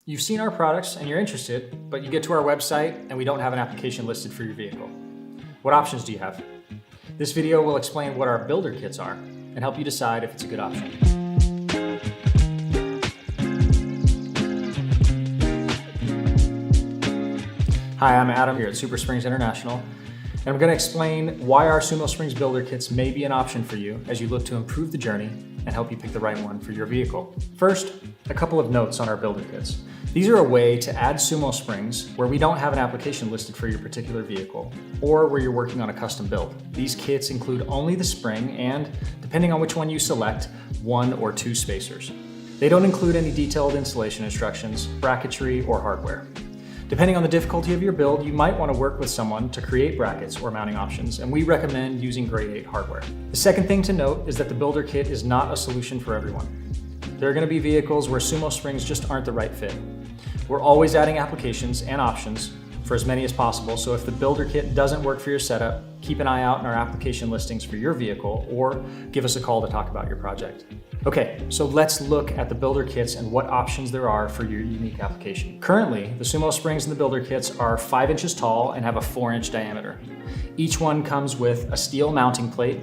You've seen our products and you're interested, but you get to our website and we don't have an application listed for your vehicle. What options do you have? This video will explain what our builder kits are and help you decide if it's a good option. Hi, I'm Adam here at SumoSprings International, and I'm going to explain why our SumoSprings Builder Kits may be an option for you as you look to improve the journey and help you pick the right one for your vehicle. First, a couple of notes on our Builder Kits. These are a way to add SumoSprings where we don't have an application listed for your particular vehicle or where you're working on a custom build. These kits include only the spring and, depending on which one you select, 1 or 2 spacers. They don't include any detailed installation instructions, bracketry, or hardware. Depending on the difficulty of your build, you might want to work with someone to create brackets or mounting options, and we recommend using grade 8 hardware. The second thing to note is that the Builder Kit is not a solution for everyone. There are going to be vehicles where SumoSprings just aren't the right fit. We're always adding applications and options for as many as possible, so if the Builder Kit doesn't work for your setup, keep an eye out in our application listings for your vehicle or give us a call to talk about your project. Okay, so let's look at the Builder Kits and what options there are for your unique application. Currently, the SumoSprings and the Builder Kits are 5 inches tall and have a 4-inch diameter. Each one comes with a steel mounting plate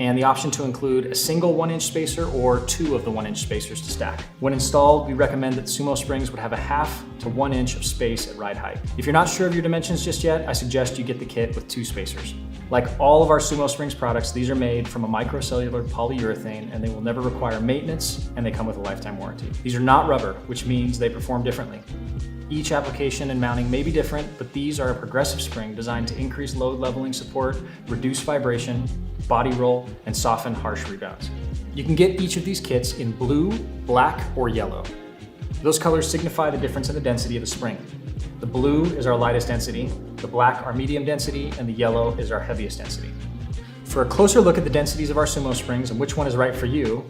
and the option to include a single 1-inch spacer or 2 of the 1-inch spacers to stack. When installed, we recommend that SumoSprings would have a 1/2 to 1 inch of space at ride height. If you're not sure of your dimensions just yet, I suggest you get the kit with 2 spacers. Like all of our SumoSprings products, these are made from a micro-cellular polyurethane and they will never require maintenance, and they come with a lifetime warranty. These are not rubber, which means they perform differently. Each application and mounting may be different, but these are a progressive spring designed to increase load leveling support, reduce vibration, body roll, and soften harsh rebounds. You can get each of these kits in blue, black, or yellow. Those colors signify the difference in the density of the spring. The blue is our lightest density, the black our medium density, and the yellow is our heaviest density. For a closer look at the densities of our SumoSprings and which one is right for you,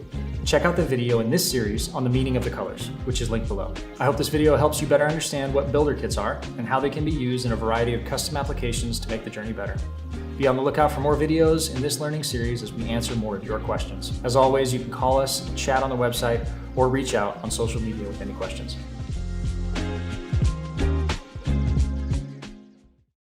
check out the video in this series on the meaning of the colors, which is linked below. I hope this video helps you better understand what Builder Kits are and how they can be used in a variety of custom applications to make the journey better. Be on the lookout for more videos in this learning series as we answer more of your questions. As always, you can call us, chat on the website, or reach out on social media with any questions.